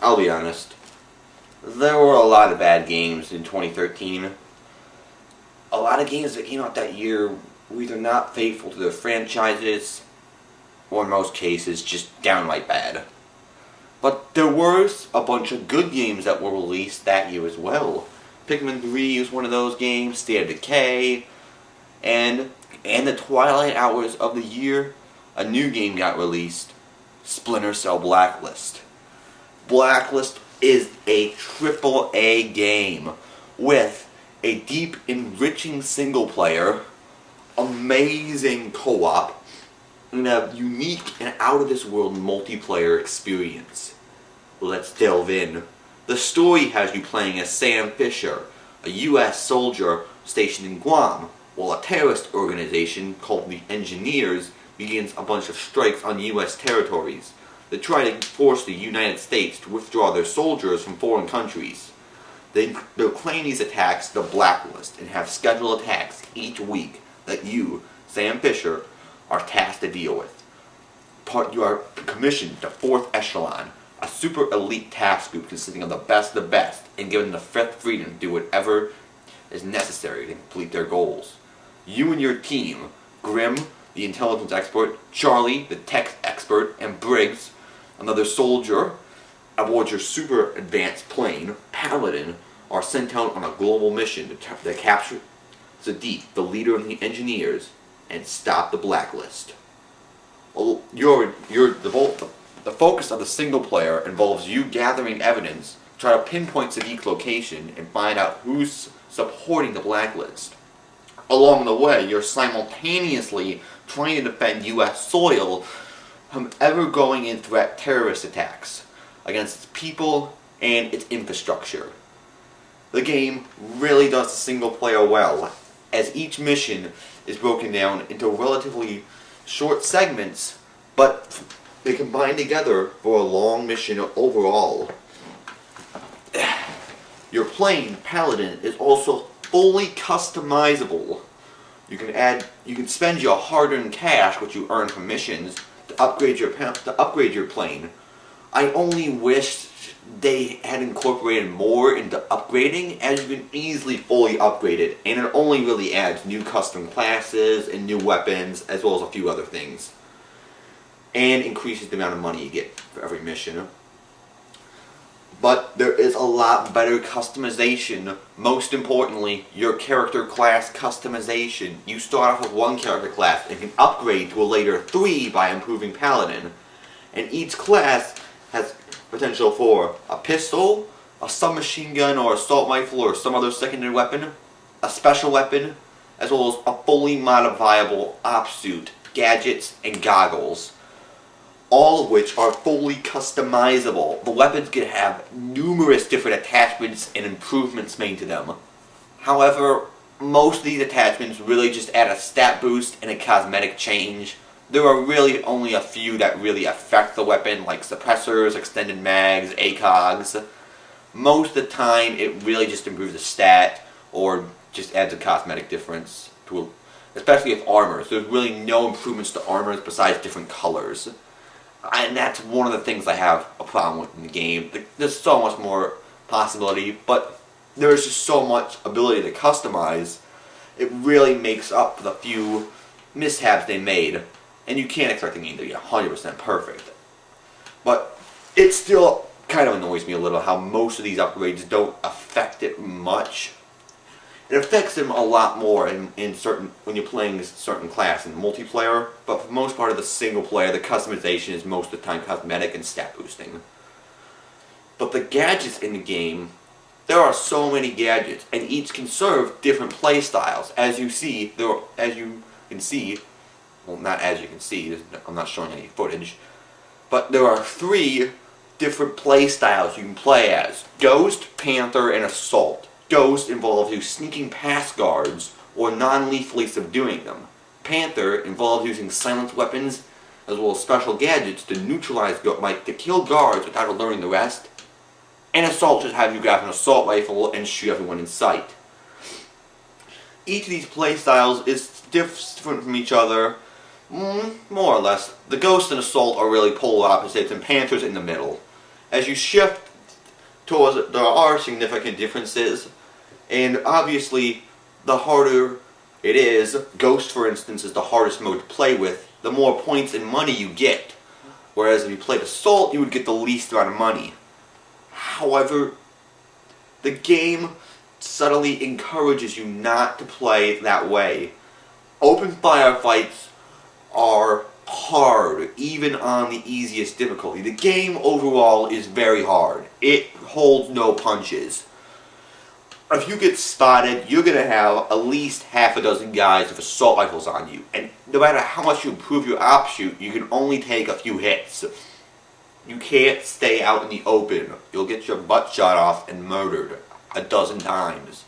I'll be honest. There were a lot of bad games in 2013. A lot of games that came out that year were either not faithful to their franchises, or in most cases, just downright bad. But there were a bunch of good games that were released that year as well. Pikmin 3 is one of those games, State of Decay, and the twilight hours of the year, a new game got released, Splinter Cell Blacklist. Blacklist is a AAA game with a deep, enriching single player, amazing co-op, and a unique and out-of-this-world multiplayer experience. Let's delve in. The story has you playing as Sam Fisher, a U.S. soldier stationed in Guam, while a terrorist organization called the Engineers begins a bunch of strikes on U.S. territories that try to force the United States to withdraw their soldiers from foreign countries. They claim these attacks the Blacklist and have scheduled attacks each week that you, Sam Fisher, are tasked to deal with. You are commissioned to 4th Echelon, a super elite task group consisting of the best, and given the fifth freedom to do whatever is necessary to complete their goals. You and your team, Grim, the intelligence expert, Charlie, the tech expert, and Briggs, another soldier, aboard your super advanced plane, Paladin, are sent out on a global mission to capture Sadiq, the leader of the Engineers, and stop the Blacklist. Well, the focus of the single player involves you gathering evidence, try to pinpoint Sadiq's location, and find out who's supporting the Blacklist. Along the way, you're simultaneously trying to defend U.S. soil from ever-going in threat terrorist attacks against its people and its infrastructure. The game really does the single player well, as each mission is broken down into relatively short segments, but they combine together for a long mission overall. Your plane, Paladin, is also fully customizable. You can spend your hard-earned cash, which you earn from missions, to upgrade your plane. I only wish they had incorporated more into upgrading, as you can easily fully upgrade it, and it only really adds new custom classes and new weapons, as well as a few other things, and increases the amount of money you get for every mission. But there is a lot better customization. Most importantly, your character class customization. You start off with one character class and can upgrade to a later 3 by improving Paladin. And each class has potential for a pistol, a submachine gun or assault rifle or some other secondary weapon, a special weapon, as well as a fully modifiable op suit, gadgets, and goggles. All of which are fully customizable. The weapons can have numerous different attachments and improvements made to them. However, most of these attachments really just add a stat boost and a cosmetic change. There are really only a few that really affect the weapon, like suppressors, extended mags, ACOGs. Most of the time, it really just improves the stat, or just adds a cosmetic difference, especially with armors. There's really no improvements to armors besides different colors. And that's one of the things I have a problem with in the game. There's so much more possibility, but there's just so much ability to customize. It really makes up for the few mishaps they made. And you can't expect the game to be 100% perfect. But it still kind of annoys me a little how most of these upgrades don't affect it much. It affects them a lot more when you're playing a certain class in multiplayer, but for the most part of the single player, the customization is most of the time cosmetic and stat boosting. But the gadgets in the game, there are so many gadgets, and each can serve different play styles. As you can see, I'm not showing any footage, but there are 3 different play styles you can play as: Ghost, Panther, and Assault. Ghost involves you sneaking past guards or non-lethally subduing them. Panther involves using silenced weapons as well as special gadgets to to kill guards without alerting the rest. And Assault just have you grab an assault rifle and shoot everyone in sight. Each of these playstyles is different from each other, more or less. The Ghost and Assault are really polar opposites, and Panther's in the middle. As you shift towards, there are significant differences, and obviously the harder it is, Ghost for instance is the hardest mode to play with, the more points and money you get. Whereas if you played Assault, you would get the least amount of money. However, the game subtly encourages you not to play that way. Open firefights are hard, even on the easiest difficulty. The game overall is very hard. It holds no punches. If you get spotted, you're going to have at least half a dozen guys with assault rifles on you. And no matter how much you improve your op shoot, you can only take a few hits. You can't stay out in the open. You'll get your butt shot off and murdered a dozen times.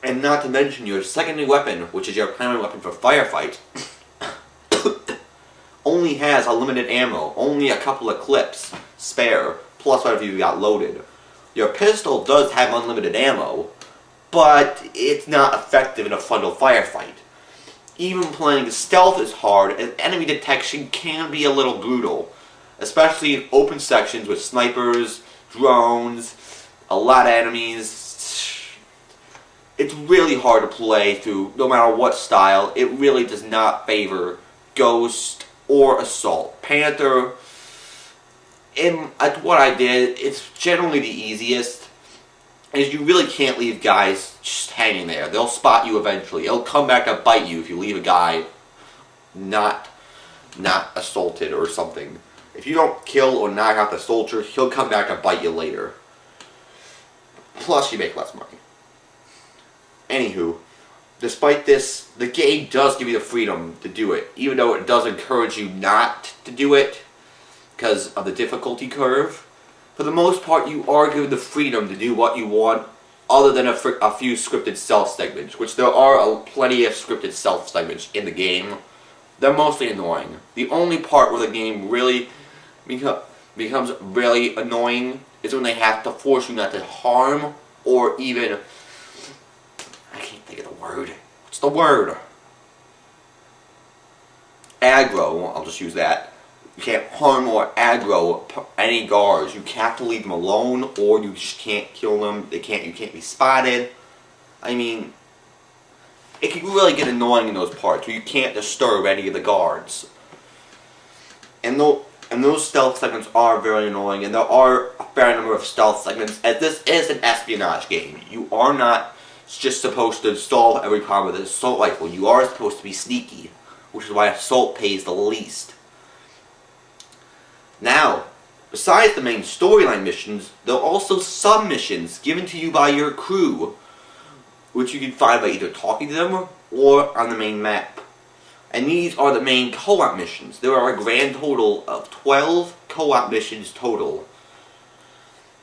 And not to mention your secondary weapon, which is your primary weapon for firefight, only has a limited ammo, only a couple of clips spare, plus whatever you got loaded. Your pistol does have unlimited ammo, but it's not effective in a frontal firefight. Even playing stealth is hard, and enemy detection can be a little brutal, especially in open sections with snipers, drones, a lot of enemies. It's really hard to play through, no matter what style. It really does not favor Ghost or Assault. Panther, at what I did, it's generally the easiest, is you really can't leave guys just hanging there. They'll spot you eventually. It'll come back to bite you if you leave a guy not assaulted or something. If you don't kill or knock out the soldier, he'll come back and bite you later. Plus, you make less money. Anywho, despite this, the game does give you the freedom to do it, even though it does encourage you not to do it because of the difficulty curve. For the most part, you are given the freedom to do what you want, other than a few scripted stealth segments, which there are plenty of scripted stealth segments in the game. They're mostly annoying. The only part where the game really becomes really annoying is when they have to force you not to harm, or even, I can't think of the word. What's the word? Aggro, I'll just use that. You can't harm or aggro any guards. You have to leave them alone, or you just can't kill them. You can't be spotted. I mean, it can really get annoying in those parts where you can't disturb any of the guards. And those stealth segments are very annoying, and there are a fair number of stealth segments, as this is an espionage game. You are not just supposed to solve every problem with an assault rifle. You are supposed to be sneaky, which is why Assault pays the least. Now, besides the main storyline missions, there are also sub-missions given to you by your crew, which you can find by either talking to them or on the main map. And these are the main co-op missions. There are a grand total of 12 co-op missions total.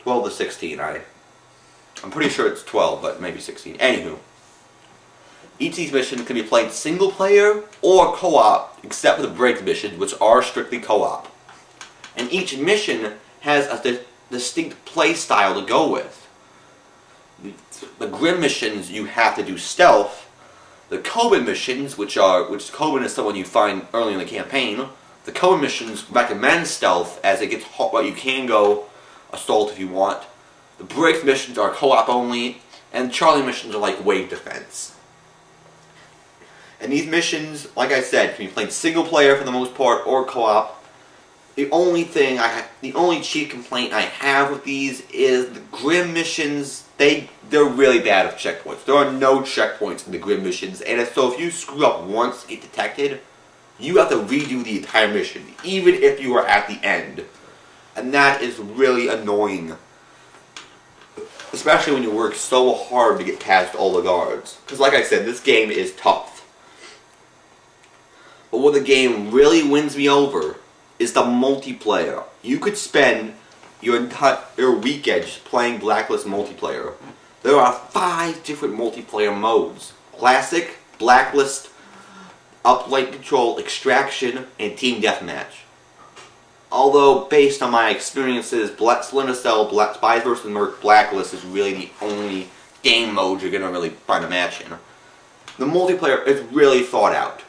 12 to 16, I'm pretty sure it's 12, but maybe 16. Anywho, each of these missions can be played single player or co-op, except for the break missions, which are strictly co-op. And each mission has a distinct play style to go with. The Grim missions, you have to do stealth. The Coben missions, which Coben is someone you find early in the campaign. The Coben missions recommend stealth, as it gets hot, but you can go assault if you want. The break missions are co-op only, and Charlie missions are like wave defense. And these missions, like I said, can be played single player for the most part, or co-op. The only chief complaint I have with these is the Grim missions. They're really bad at checkpoints. There are no checkpoints in the Grim missions, and so if you screw up once and get detected, you have to redo the entire mission, even if you are at the end. And that is really annoying. Especially when you work so hard to get past all the guards. Because like I said, this game is tough. But what the game really wins me over is the multiplayer. You could spend your entire weekend just playing Blacklist multiplayer. There are 5 different multiplayer modes. Classic, Blacklist, Uplight Control, Extraction, and Team Deathmatch. Although, based on my experiences, Splinter Cell, Spies vs. Merc, Blacklist is really the only game mode you're going to really find a match in. The multiplayer is really thought out.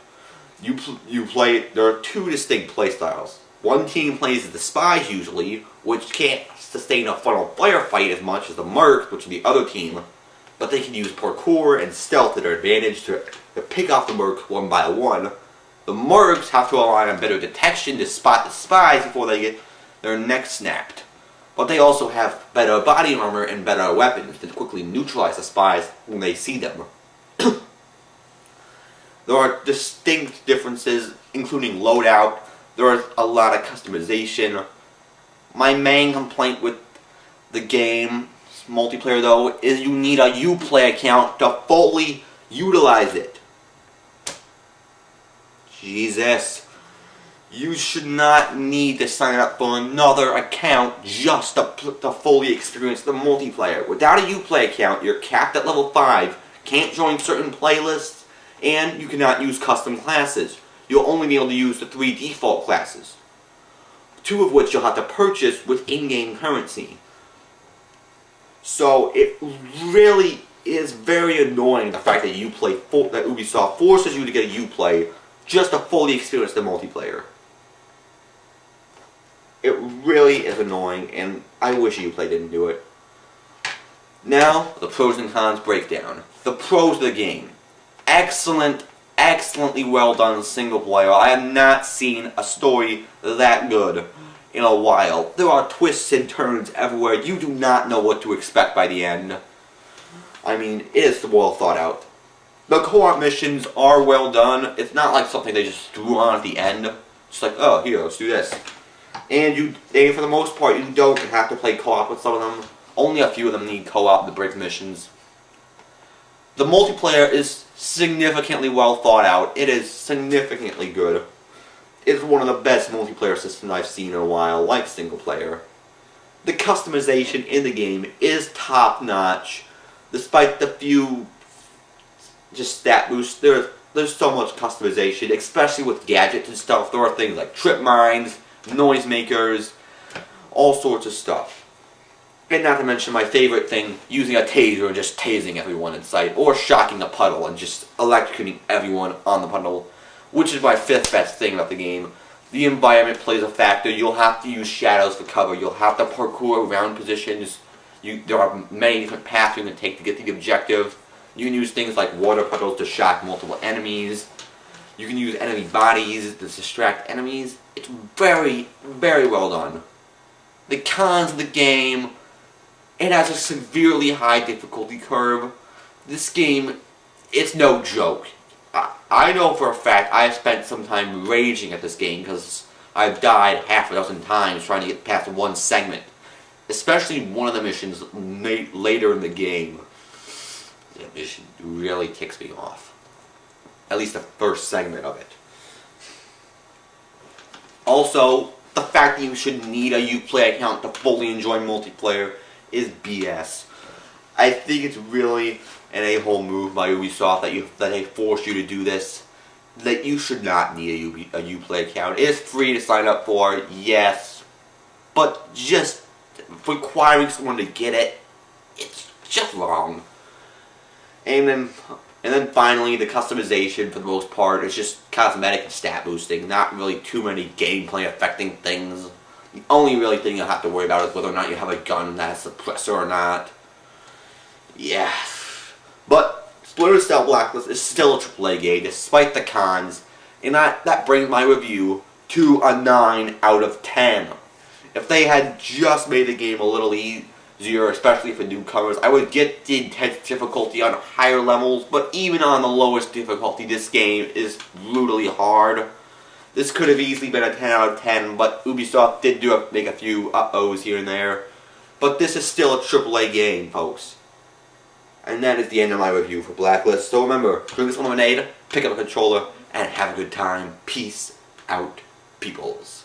You play, there are 2 distinct playstyles. One team plays as the spies usually, which can't sustain a frontal fire fight as much as the Mercs, which are the other team, but they can use parkour and stealth to their advantage to pick off the Mercs one by one. The Mercs have to rely on better detection to spot the spies before they get their necks snapped. But they also have better body armor and better weapons to quickly neutralize the spies when they see them. There are distinct differences, including loadout. There is a lot of customization. My main complaint with the game, multiplayer though, is you need a Uplay account to fully utilize it. Jesus. You should not need to sign up for another account just to fully experience the multiplayer. Without a Uplay account, you're capped at level 5, can't join certain playlists, and you cannot use custom classes. You'll only be able to use the 3 default classes, 2 of which you'll have to purchase with in-game currency. So it really is very annoying, the fact that that Ubisoft forces you to get a Uplay just to fully experience the multiplayer. It really is annoying, and I wish Uplay didn't do it. Now, the pros and cons breakdown. The pros of the game. Excellently well done single player. I have not seen a story that good in a while. There are twists and turns everywhere. You do not know what to expect by the end. I mean, it is well thought out. The co-op missions are well done. It's not like something they just threw on at the end. It's like, oh, here, let's do this. And for the most part, you don't have to play co-op with some of them. Only a few of them need co-op to break missions. The multiplayer is significantly well thought out. It is significantly good. It's one of the best multiplayer systems I've seen in a while, like single player. The customization in the game is top-notch. Despite the few just stat boosts, there's so much customization, especially with gadgets and stuff. There are things like trip mines, noisemakers, all sorts of stuff. And not to mention my favorite thing, using a taser and just tasing everyone in sight, or shocking a puddle and just electrocuting everyone on the puddle, which is my 5th best thing about the game. The environment plays a factor. You'll have to use shadows for cover. You'll have to parkour around positions. There are many different paths you can take to get to the objective. You can use things like water puddles to shock multiple enemies. You can use enemy bodies to distract enemies. It's very well done. The cons of the game, it has a severely high difficulty curve. This game, it's no joke. I know for a fact I have spent some time raging at this game because I've died half a dozen times trying to get past one segment. Especially one of the missions later in the game. That mission really ticks me off. At least the first segment of it. Also, the fact that you should need a Uplay account to fully enjoy multiplayer is BS. I think it's really an a-hole move by Ubisoft that they force you to do this. That you should not need a Uplay account. It is free to sign up for, yes, but just requiring someone to get it, it's just wrong. And then finally, the customization for the most part is just cosmetic and stat boosting, not really too many gameplay affecting things. The only really thing you'll have to worry about is whether or not you have a gun that has a suppressor or not. Yeah. But Splinter Cell Blacklist is still a AAA game despite the cons, and that brings my review to a 9 out of 10. If they had just made the game a little easier, especially for newcomers, I would get the intense difficulty on higher levels, but even on the lowest difficulty, this game is brutally hard. This could have easily been a 10 out of 10, but Ubisoft did make a few uh-ohs here and there. But this is still a AAA game, folks. And that is the end of my review for Blacklist. So remember, drink some lemonade, pick up a controller, and have a good time. Peace out, peoples.